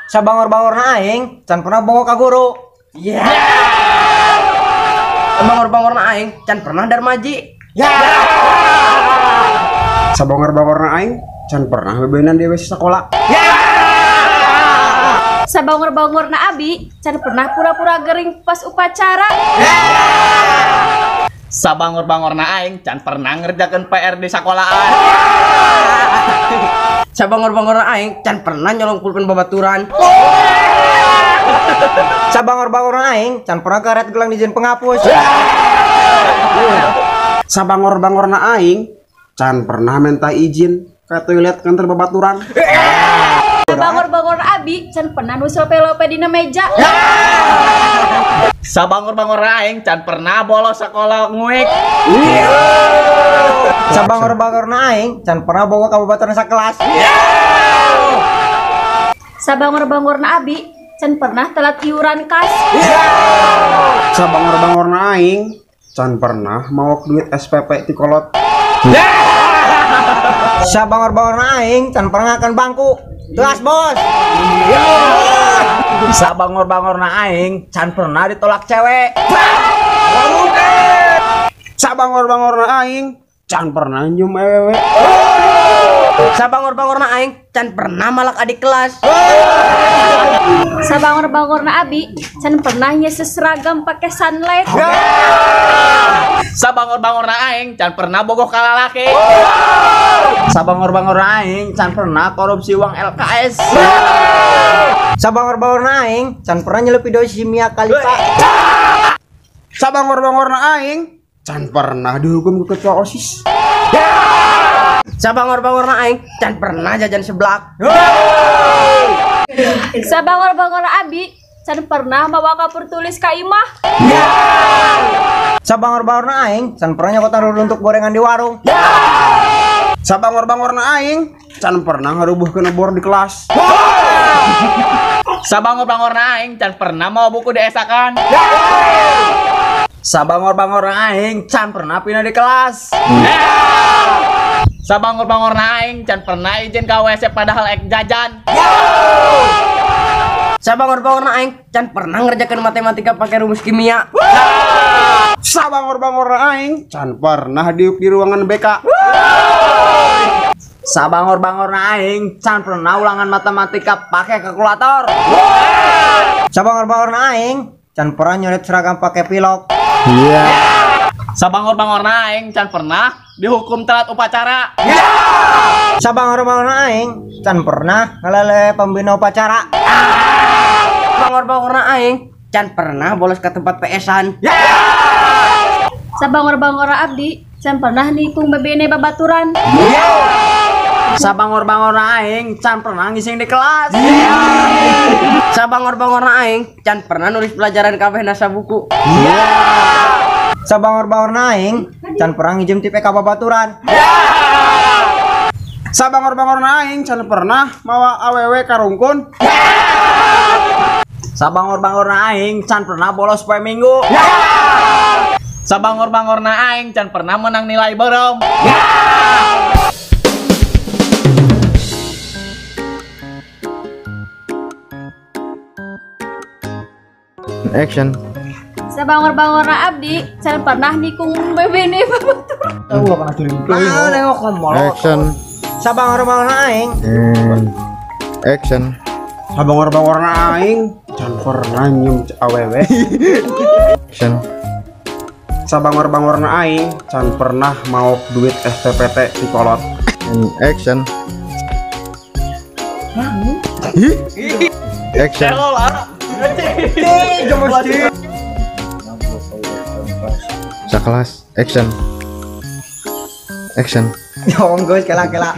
Sabangor-bangor na aing can pernah bawa ka guru. Sabangor-bangor na aing can pernah darmaji. Sabangor-bangor na aing can pernah bebenan di WC sekolah. Sabangor-bangor na abi can pernah pura-pura gering pas upacara. Sabangor-bangor na aing can pernah ngerjakan PR di sekolahan. Sabangor-bangor na aing can pernah nyolong pulpen babaturan. Sabangor-bangor na aing can pernah karet gelang dijen penghapus. Sabangor-bangor na aing can pernah minta izin ke toilet kantor babaturan. Sabangor-bangor na abi can pernah nusul pelope dina meja. Sabangor-bangor na aing can pernah bolos sekolah nguek. Sabangor-bangor na aing can pernah bawa ka babaturan sakelas. Sabangor-bangor na abi can pernah telat iuran kas. Sabangor-bangor na aing can pernah mau duit SPP ti kolot. Sabangor-bangor na aing can pernah akan bangku. Kelas bos. Sabangor-bangor na aing can pernah ditolak cewek. Sabangor-bangor na aing can pernah nyium ewewe. Sabangor-bangor na aing can pernah malak adik kelas. Sabangor-bangor na abi can pernah nyeses seragam pakai sunlight. Sabangor-bangor na aing can pernah bogoh ka lalaki. Sabangor-bangor na aing can pernah korupsi uang LKS. Sabangor-bangor na aing can pernah nyelupi dosi Mia Khalifa. Sabangor-bangor na aing can pernah dihukum ke ketua OSIS. Sabangor-bangor na aing can pernah jajan seblak. Sabangor-bangor na abi can pernah bawa kapur tulis ka imah. Sabangor-bangor na aing can pernah nyakotan dulu untuk gorengan di warung. Sabangor-bangor na aing can pernah ngarubuh ke nebor di kelas. Sabangor-bangor na aing can pernah mau buku diesakan. Sabangor-bangor na aing can pernah pindah di kelas. Sabangor-bangor na aing can pernah izin ke WC padahal ek jajan. Sabangor-bangor na aing can pernah ngerjakan matematika pakai rumus kimia. Sabangor-bangor na aing can pernah diuk di ruangan BK. Sabangor-bangor na aing can pernah ulangan matematika pakai kalkulator. Sabangor-bangor na aing can pernah nyoret seragam pakai pilok. Sabangor-bangor na aing can pernah dihukum telat upacara. Sabangor-bangor na aing can pernah ngelele pembina upacara. Sabangor-bangor na aing can pernah bolos ke tempat PS-an. Sabangor-bangor na abdi can pernah nikung bebene babaturan. Sabangor-bangor na aing can pernah ngising di kelas. Sabangor-bangor na aing can pernah nulis pelajaran kabeh nasa buku. Sabangor-bangor na aing can pernah ngijem tipe ka babaturan. Sabangor-bangor na aing can pernah mawa awewe karungkun. Sabangor-bangor na aing can pernah bolos poe minggu. Sabangor-bangor na aing can pernah menang nilai borong. Action. Sabangor-bangor na abdi can pernah nikung bebene babaturan. Aku gak pernah kirim. Nengok komol. Action. Sabangor-bangor na aing And action. Sabangor-bangor na aing can pernah nyium awewe. Action. Sabangor-bangor na aing can pernah mau duit SPPT di kolot. And action. Action. Sekelas. Action. Action. Ya om guys kela-kela.